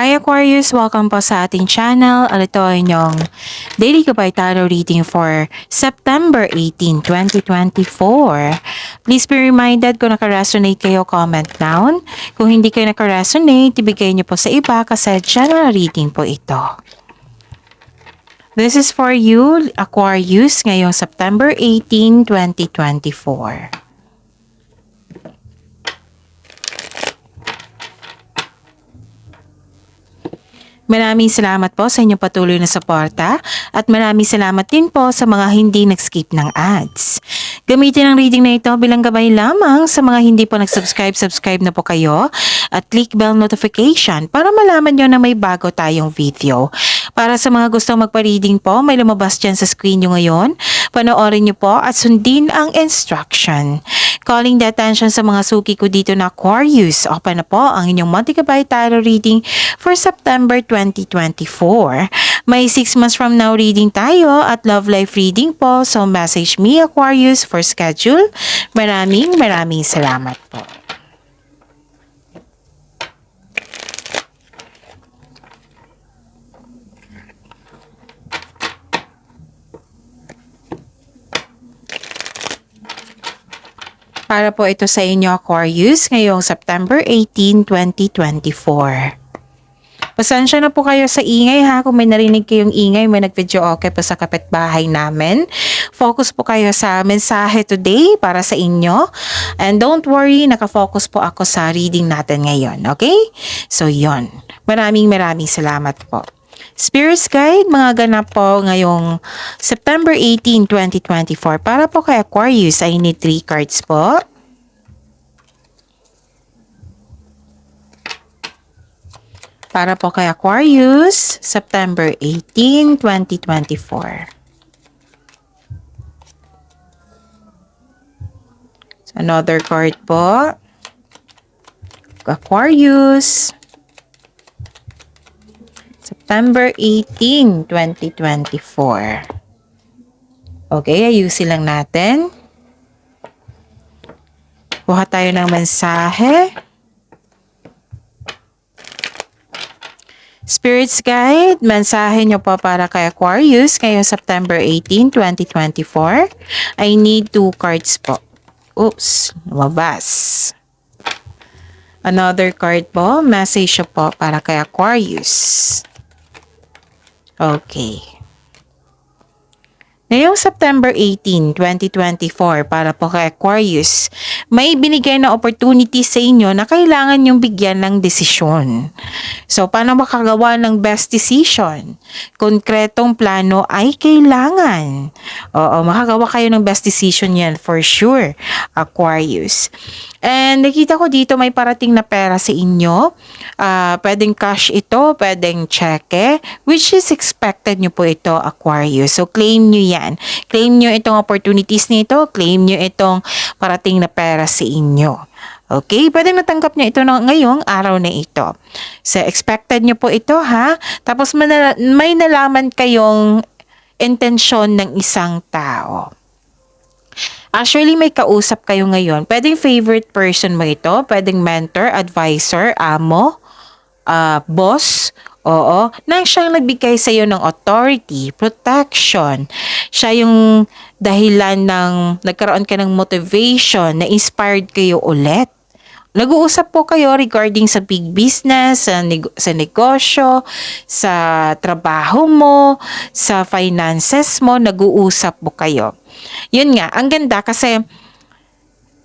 Hi Aquarius! Welcome po sa ating channel. Ito ay inyong Daily Gabay Tarot Reading for September 18, 2024. Please be reminded kung naka-resonate kayo, comment down. Kung hindi kayo naka-resonate, ibigay niyo po sa iba kasi general reading po ito. This is for you, Aquarius, ngayong September 18, 2024. Maraming salamat po sa inyong patuloy na suporta at maraming salamat din po sa mga hindi nag-skip ng ads. Gamitin ang reading na ito bilang gabay lamang sa mga hindi po subscribe na po kayo at click bell notification para malaman nyo na may bago tayong video. Para sa mga gustong magpa-reading po, may lumabas dyan sa screen nyo ngayon. Panoorin nyo po at sundin ang instruction. Calling the attention sa mga suki ko dito na Aquarius. Open na po ang inyong monthly gabay tarot reading for September 2024. May 6 months from now reading tayo at love life reading po. So message me Aquarius for schedule. Maraming salamat po. Para po ito sa inyo Aquarius ngayong September 18, 2024. Pasensya na po kayo sa ingay ha, kung may narinig kayong ingay, may nag-video okay po sa kapitbahay namin. Focus po kayo sa mensahe today para sa inyo. And don't worry, nakafocus po ako sa reading natin ngayon, okay? So yon. Maraming salamat po. Spirits Guide, mga ganap po ngayong September 18, 2024. Para po kay Aquarius, I need 3 cards po. Para po kay Aquarius, September 18, 2024. So, another card po. Aquarius, September 18, 2024. Okay, ayusin lang natin. Kuha tayo ng mensahe. Spirits Guide, mensahe nyo po para kay Aquarius ngayong September 18, 2024. I need 2 cards po. Oops, lumabas. Another card po, message po para kay Aquarius. Okay. Ngayong September 18, 2024, para po kay Aquarius, may binigay na opportunity sa inyo na kailangan yung bigyan ng desisyon. So, paano makagawa ng best decision? Konkretong plano ay kailangan. Oo, makagawa kayo ng best decision yan for sure, Aquarius. And nakita ko dito may parating na pera sa inyo. Pwedeng cash ito, pwedeng cheque, which is expected nyo po ito, Aquarius. So, claim nyo yan. Claim nyo itong opportunities nito, claim nyo itong parating na pera sa inyo. Okay, pwedeng natanggap nyo ito ngayong araw na ito. So, expected nyo po ito ha. Tapos may nalaman kayong intensyon ng isang tao. Actually, may kausap kayo ngayon. Pwedeng favorite person mo ito. Pwedeng mentor, advisor, amo, boss. Oo. Nang siyang nagbigay sa iyo ng authority, protection. Siya yung dahilan ng nagkaroon ka ng motivation, na inspired kayo ulit. Nag-uusap po kayo regarding sa big business, sa negosyo, sa trabaho mo, sa finances mo, nag-uusap po kayo. Yun nga, ang ganda kasi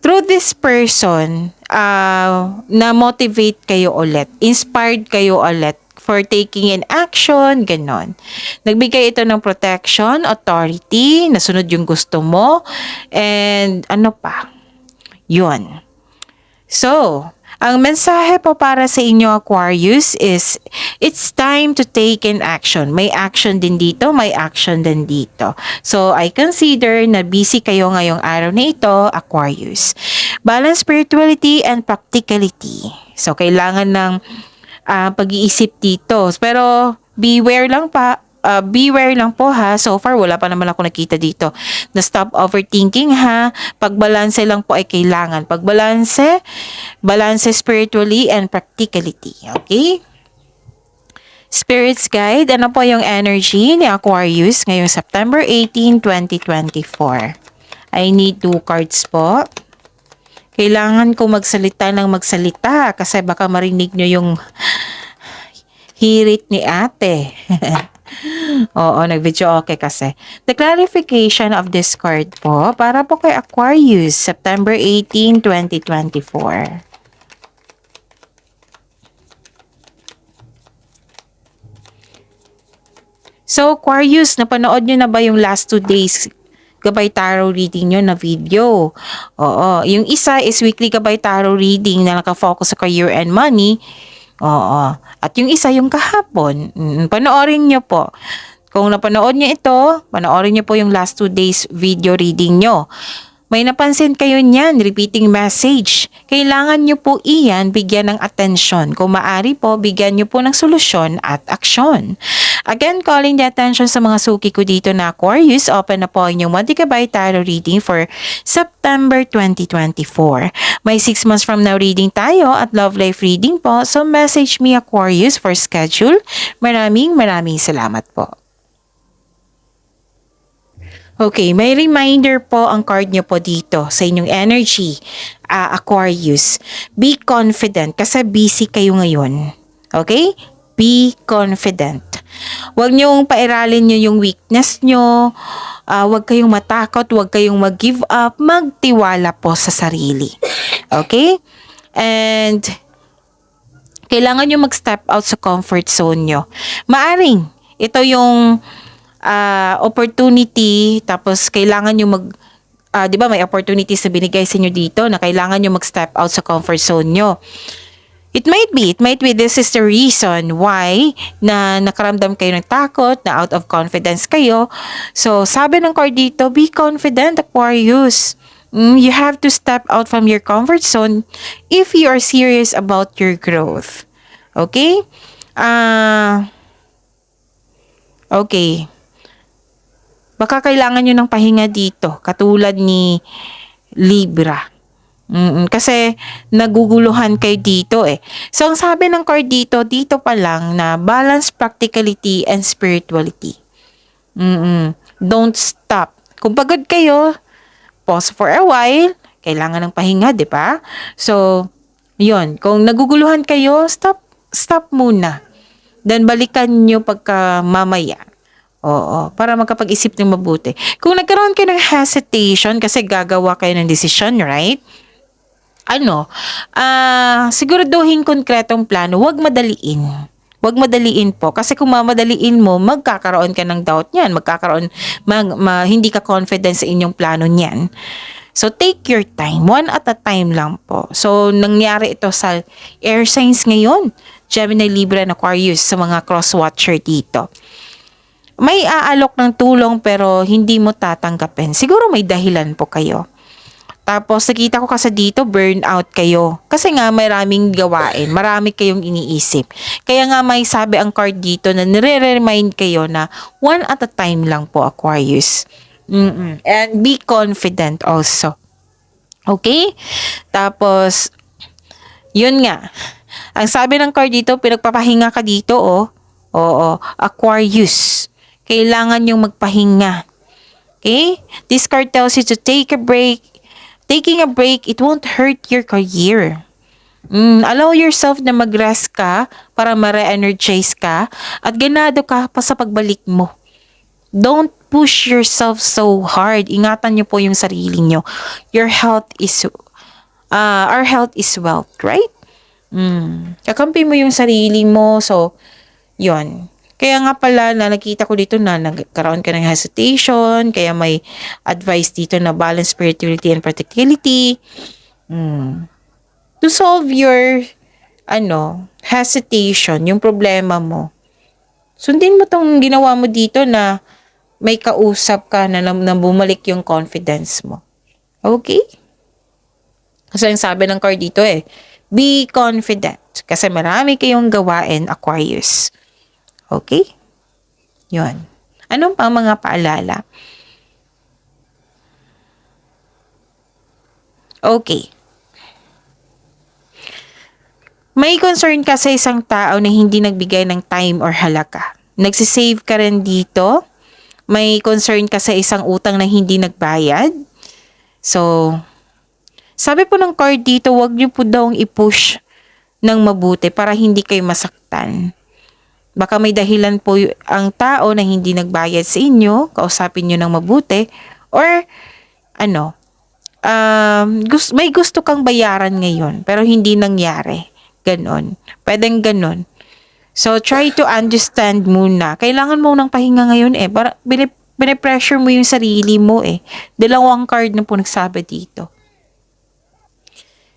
through this person, na-motivate kayo ulit, inspired kayo ulit for taking an action, ganon. Nagbigay ito ng protection, authority, nasunod yung gusto mo, and ano pa, yun. So, ang mensahe po para sa inyo Aquarius is, it's time to take an action. May action din dito, may action din dito. So, I consider na busy kayo ngayong araw na ito, Aquarius. Balance spirituality and practicality. So, kailangan ng pag-iisip dito. Pero, beware lang po ha. So far, wala pa naman ako nakita dito na stop overthinking ha. Pagbalanse lang po ay kailangan. Pagbalanse, balance spiritually and practicality. Okay? Spirits Guide, ano po yung energy ni Aquarius ngayong September 18, 2024? I need 2 cards po. Kailangan ko magsalita ng magsalita kasi baka marinig nyo yung hirit ni ate. Oo, nag-video okay kasi. The clarification of this card po para po kay Aquarius, September 18, 2024. So, Aquarius, napanood nyo na ba yung last 2 days Gabay Tarot reading nyo na video? Oo. Yung isa is weekly Gabay Tarot reading na nakafocus sa career and money. Oo. At yung isa yung kahapon. Panoorin nyo po. Kung napanood nyo ito, panoorin nyo po yung last 2 days video reading nyo. May napansin kayo niyan, repeating message. Kailangan nyo po iyan bigyan ng atensyon. Kung maaari po, bigyan nyo po ng solusyon at aksyon. Again, calling the attention sa mga suki ko dito na Aquarius, open na po inyong 1 GB tarot reading for September 2024. May 6 months from now reading tayo at love life reading po. So message me Aquarius for schedule. Maraming salamat po. Okay, may reminder po ang card nyo po dito sa inyong energy, Aquarius. Be confident kasi busy kayo ngayon. Okay? Be confident. Huwag niyong pairalin nyo yung weakness nyo. Huwag kayong matakot, huwag kayong mag-give up. Magtiwala po sa sarili. Okay? And kailangan nyo mag-step out sa comfort zone nyo. Maaring, ito yung opportunity, tapos kailangan nyo di ba may opportunities na binigay sa inyo dito na kailangan nyo mag-step out sa comfort zone nyo. It might be this is the reason why na nakaramdam kayo ng takot, na out of confidence kayo. So, sabi ng card dito, be confident, Aquarius. You have to step out from your comfort zone if you are serious about your growth. Okay? Okay. Baka kailangan nyo ng pahinga dito, katulad ni Libra. Kasi naguguluhan kayo dito eh. So, ang sabi ng card dito pa lang na balance practicality and spirituality. Don't stop. Kung pagod kayo, pause for a while. Kailangan ng pahinga, di ba? So, yun. Kung naguguluhan kayo, stop muna. Then, balikan nyo pagka mamaya. Oo, para magkapag-isip ng mabuti. Kung nagkaroon kayo ng hesitation kasi gagawa kayo ng decision, right? Siguraduhin konkretong plano, huwag madaliin. Huwag madaliin po. Kasi kung mamadaliin mo, magkakaroon ka ng doubt niyan. Hindi ka confident sa inyong plano niyan. So, take your time. One at a time lang po. So, nangyari ito sa air signs ngayon. Gemini, Libra, and Aquarius sa mga cross-watcher dito. May aalok ng tulong pero hindi mo tatanggapin. Siguro may dahilan po kayo. Tapos nakita ko kasi dito burnout kayo. Kasi nga maraming gawain, marami kayong iniisip. Kaya nga may sabi ang card dito na nire-remind kayo na one at a time lang po, Aquarius. And be confident also. Okay? Tapos, yun nga. Ang sabi ng card dito, pinagpapahinga ka dito, oh. Oo, Aquarius. Kailangan yung magpahinga. Okay? This card tells you to take a break. Taking a break, it won't hurt your career. Allow yourself na mag-rest ka para ma-re-energize ka at ganado ka pa sa pagbalik mo. Don't push yourself so hard. Ingatan niyo po yung sarili niyo. Our health is wealth, right? Kakampi mo yung sarili mo. So, yun. Kaya nga pala na nakita ko dito na nagkaroon ka ng hesitation, kaya may advice dito na balance spirituality and practicality. To solve your hesitation, yung problema mo. Sundin mo tong ginawa mo dito na may kausap ka na bumalik yung confidence mo. Okay? Kasi ang sabi ng card dito be confident. Kasi marami kayong gawain, Aquarius. Okay? Yun. Anong pa mga paalala? Okay. May concern ka sa isang tao na hindi nagbigay ng time or halaga. Nagsisave ka rin dito. May concern ka sa isang utang na hindi nagbayad. So, sabi po ng card dito, wag niyo po daw i-push ng mabuti para hindi kayo masaktan. Baka may dahilan po ang tao na hindi nagbayad sa inyo, kausapin niyo ng mabuti, or may gusto kang bayaran ngayon pero hindi nangyari. Ganon. Pwedeng ganon. So, try to understand muna. Kailangan mo ng pahinga ngayon para pinipressure mo yung sarili mo Dalawang card na po nagsabi dito.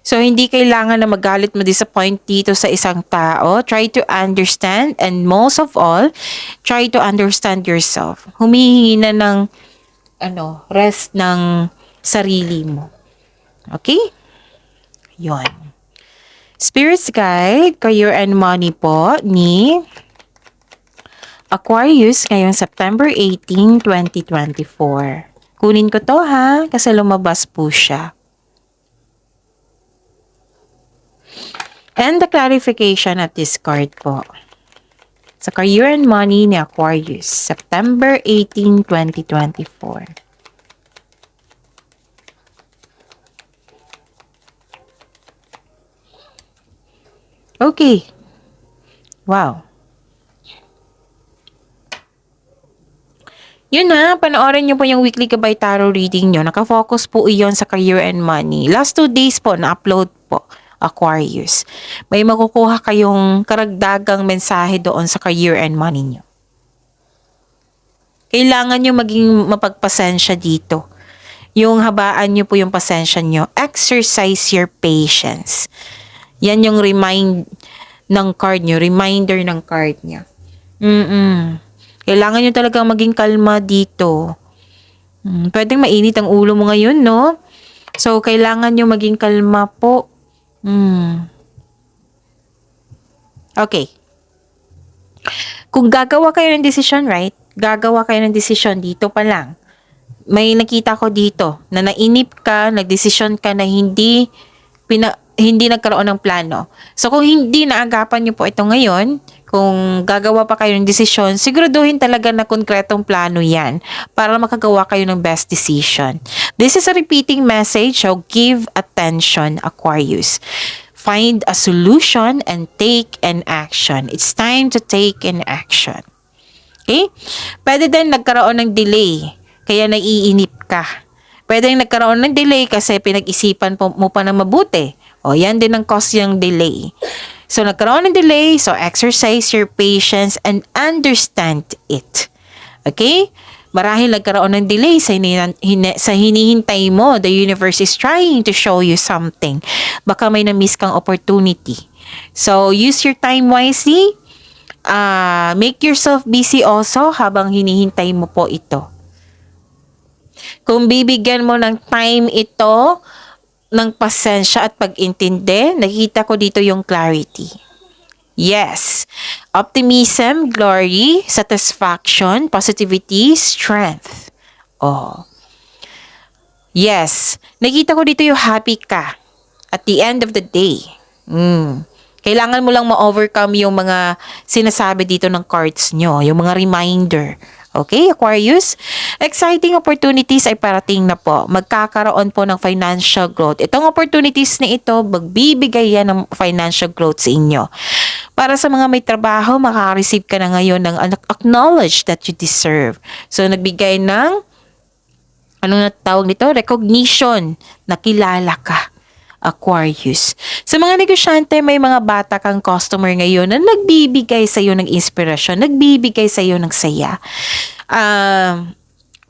So, hindi kailangan na magalit mo disappoint dito sa isang tao. Try to understand, and most of all, try to understand yourself. Humihingi na ng rest ng sarili mo. Okay? Yon. Spirit's Guide, Career and Money po ni Aquarius ngayong September 18, 2024. Kunin ko to kasi lumabas po siya. And the clarification at this card po. Sa Career and Money ni Aquarius, September 18, 2024. Okay. Wow. Yun panoorin nyo po yung weekly Gabay Tarot reading nyo. Nakafocus po iyon sa Career and Money. Last 2 days po, na-upload po, Aquarius. May makukuha kayong karagdagang mensahe doon sa Career and Money nyo. Kailangan nyo maging mapagpasensya dito. Yung habaan nyo po yung pasensya nyo. Exercise your patience. Yan yung ng card nyo. Reminder ng card nyo. Kailangan nyo talagang maging kalma dito. Pwedeng mainit ang ulo mo ngayon, no? So, kailangan nyo maging kalma po. Okay. Kung gagawa kayo ng desisyon, right? Gagawa kayo ng desisyon dito pa lang. May nakita ko dito na nainip ka, nagdesisyon ka na hindi nagkaroon ng plano. So, kung hindi naagapan nyo po ito ngayon, kung gagawa pa kayo ng desisyon, siguraduhin talaga na konkretong plano yan para makagawa kayo ng best decision. This is a repeating message, so give attention, Aquarius. Find a solution and take an action. It's time to take an action. Okay? Pwede din nagkaroon ng delay, kaya naiinip ka. Pwede nagkaroon ng delay kasi pinag-isipan mo pa ng mabuti. Yan din ang cause yung delay. So, nagkaroon ng delay, so exercise your patience and understand it. Okay? Marahil nagkaroon ng delay sa hinihintay mo. The universe is trying to show you something. Baka may na-miss kang opportunity. So, use your time wisely. Make yourself busy also habang hinihintay mo po ito. Kung bibigyan mo ng time ito, ng pasensya at pag-intindi, nakita ko dito yung clarity. Yes. Optimism, glory, satisfaction, positivity, strength. Yes. Nakita ko dito yung happy ka at the end of the day. Kailangan mo lang ma-overcome yung mga sinasabi dito ng cards nyo, yung mga reminder. Okay, Aquarius? Exciting opportunities ay parating na po. Magkakaroon po ng financial growth. Itong opportunities na ito, magbibigay yan ng financial growth sa inyo. Para sa mga may trabaho, makaka-receive ka na ngayon ng acknowledge that you deserve. So, nagbigay ng, tawag nito? Recognition na kilala ka. Aquarius. Sa mga negosyante, may mga bata kang customer ngayon na nagbibigay sa iyo ng inspirasyon, nagbibigay sa iyo ng saya.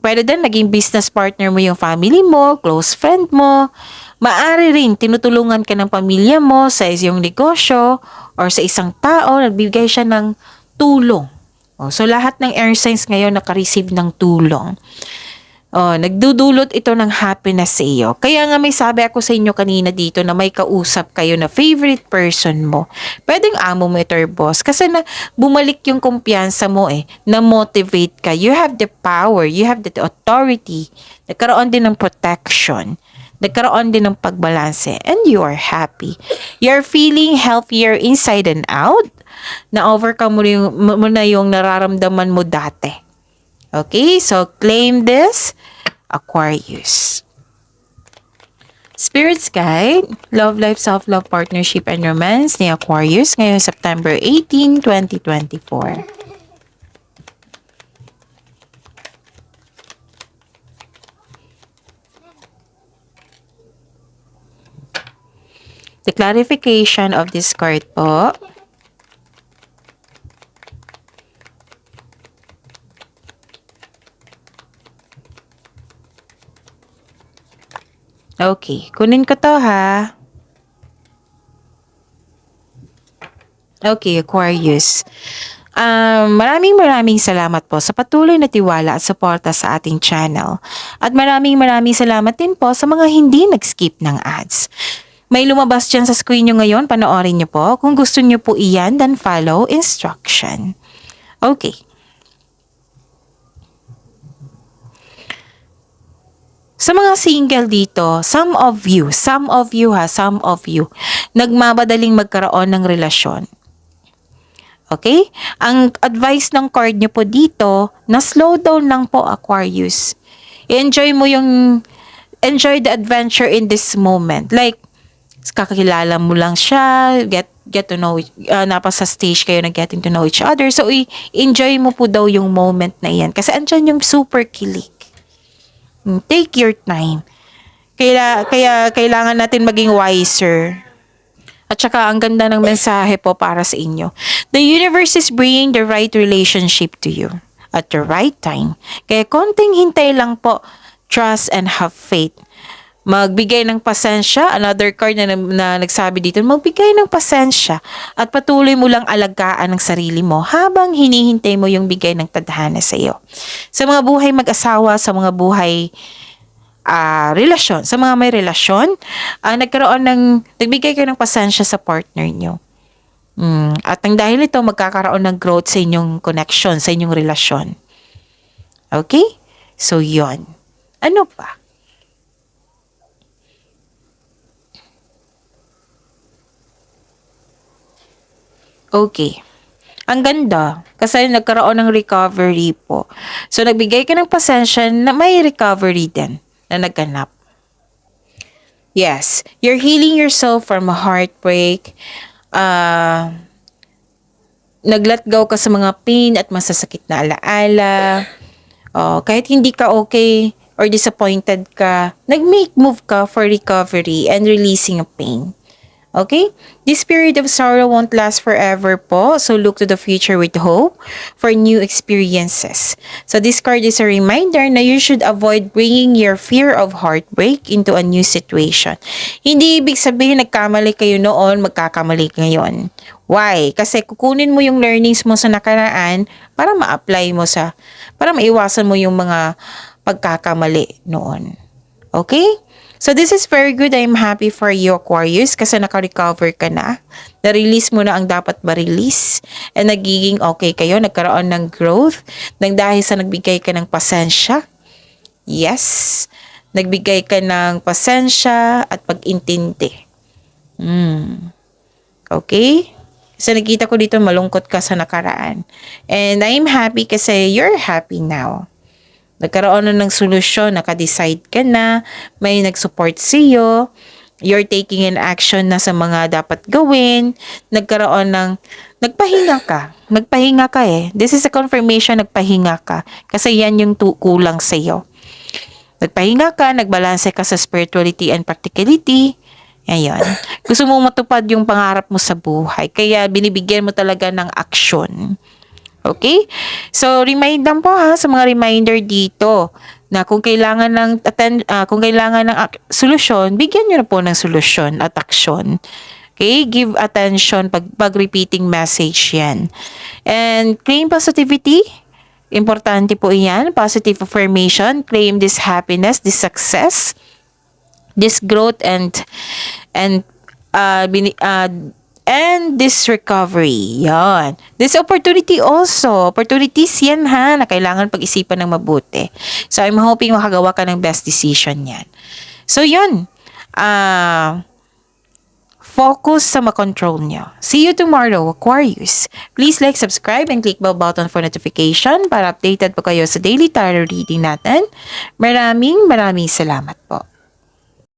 Pwede din naging business partner mo yung family mo, close friend mo. Maaari rin tinutulungan ka ng pamilya mo sa iyong negosyo or sa isang tao, nagbibigay siya ng tulong. So lahat ng air signs ngayon naka-receive ng tulong. Nagdudulot ito ng happiness sa iyo. Kaya nga may sabi ako sa inyo kanina dito na may kausap kayo na favorite person mo. Pwedeng amo mo ito or boss. Kasi na bumalik yung kumpiyansa mo na-motivate ka. You have the power. You have the authority. Nagkaroon din ng protection. Nagkaroon din ng pagbalanse and you are happy. You're feeling healthier inside and out. Na-overcome mo na yung nararamdaman mo dati. Okay, so claim this, Aquarius. Spirits Guide, Love Life, Self-Love, Partnership, and Romance ni Aquarius ngayong September 18, 2024. The clarification of this card po. Okay, kunin ko to ha. Okay, Aquarius. Maraming salamat po sa patuloy na tiwala at suporta sa ating channel. At maraming salamat din po sa mga hindi nag-skip ng ads. May lumabas dyan sa screen nyo ngayon, panoorin nyo po. Kung gusto nyo po iyan, then follow instruction. Okay. Sa mga single dito, some of you, nagmamadaling magkaroon ng relasyon. Okay? Ang advice ng card nyo po dito, na slow down lang po, Aquarius. Enjoy the adventure in this moment. Like, kakilala mo lang siya, get to know, napasa stage kayo na getting to know each other. So, enjoy mo po daw yung moment na yan. Kasi andyan yung super kilig. Take your time. Kaya kailangan natin maging wiser. At saka ang ganda ng mensahe po para sa inyo. The universe is bringing the right relationship to you at the right time. Kaya konting hintay lang po. Trust and have faith. Magbigay ng pasensya. Another card na nagsabi dito, magbigay ng pasensya at patuloy mo lang alagaan ang sarili mo habang hinihintay mo yung bigay ng tadhana sa iyo. Sa mga buhay mag-asawa, sa mga buhay relasyon, sa mga may relasyon, nagbigay kayo ng pasensya sa partner nyo. At ang dahil ito, magkakaroon ng growth sa inyong connection, sa inyong relasyon. Okay? So, yon. Ano pa? Okay. Ang ganda. Kasi nagkaroon ng recovery po. So, nagbigay ka ng pasensya na may recovery din na nagganap. Yes. You're healing yourself from a heartbreak. Nag-let go ka sa mga pain at masasakit na alaala. Kahit hindi ka okay or disappointed ka, nag-make move ka for recovery and releasing of pain. Okay? This period of sorrow won't last forever po. So look to the future with hope for new experiences. So this card is a reminder na you should avoid bringing your fear of heartbreak into a new situation. Hindi ibig sabihin nagkamali kayo noon, magkakamali ngayon. Why? Kasi kukunin mo yung learnings mo sa nakaraan para ma-apply mo para maiwasan mo yung mga pagkakamali noon. Okay? So this is very good. I'm happy for you, Aquarius, kasi naka-recover ka na. Na-release mo na ang dapat ma-release. And nagiging okay kayo. Nagkaroon ng growth. Nang dahil sa nagbigay ka ng pasensya. Yes. Nagbigay ka ng pasensya at pag-intindi. Okay? Kasi nakita ko dito malungkot ka sa nakaraan. And I'm happy kasi you're happy now. Nagkaroon na ng solusyon, naka-decide ka na, may nag-support sa iyo, you're taking an action na sa mga dapat gawin, nagpahinga ka eh. This is a confirmation, nagpahinga ka. Kasi yan yung kulang sa iyo. Nagpahinga ka, nagbalanse ka sa spirituality and practicality. Ayan. Gusto mo matupad yung pangarap mo sa buhay. Kaya binibigyan mo talaga ng action. Okay? So, remind lang po sa mga reminder dito na kung kailangan ng solusyon, bigyan niyo na po ng solusyon at aksyon. Okay? Give attention pag repeating message yan. And claim positivity. Importante po yan. Positive affirmation. Claim this happiness, this success, this growth and this recovery. Yan. This opportunity also. Opportunities yan na kailangan pag-isipan ng mabuti. So, I'm hoping makagawa ka ng best decision yan. So, yun. Focus sa makontrol nyo. See you tomorrow, Aquarius. Please like, subscribe, and click bell button for notification para updated po kayo sa daily tarot reading natin. Maraming salamat po.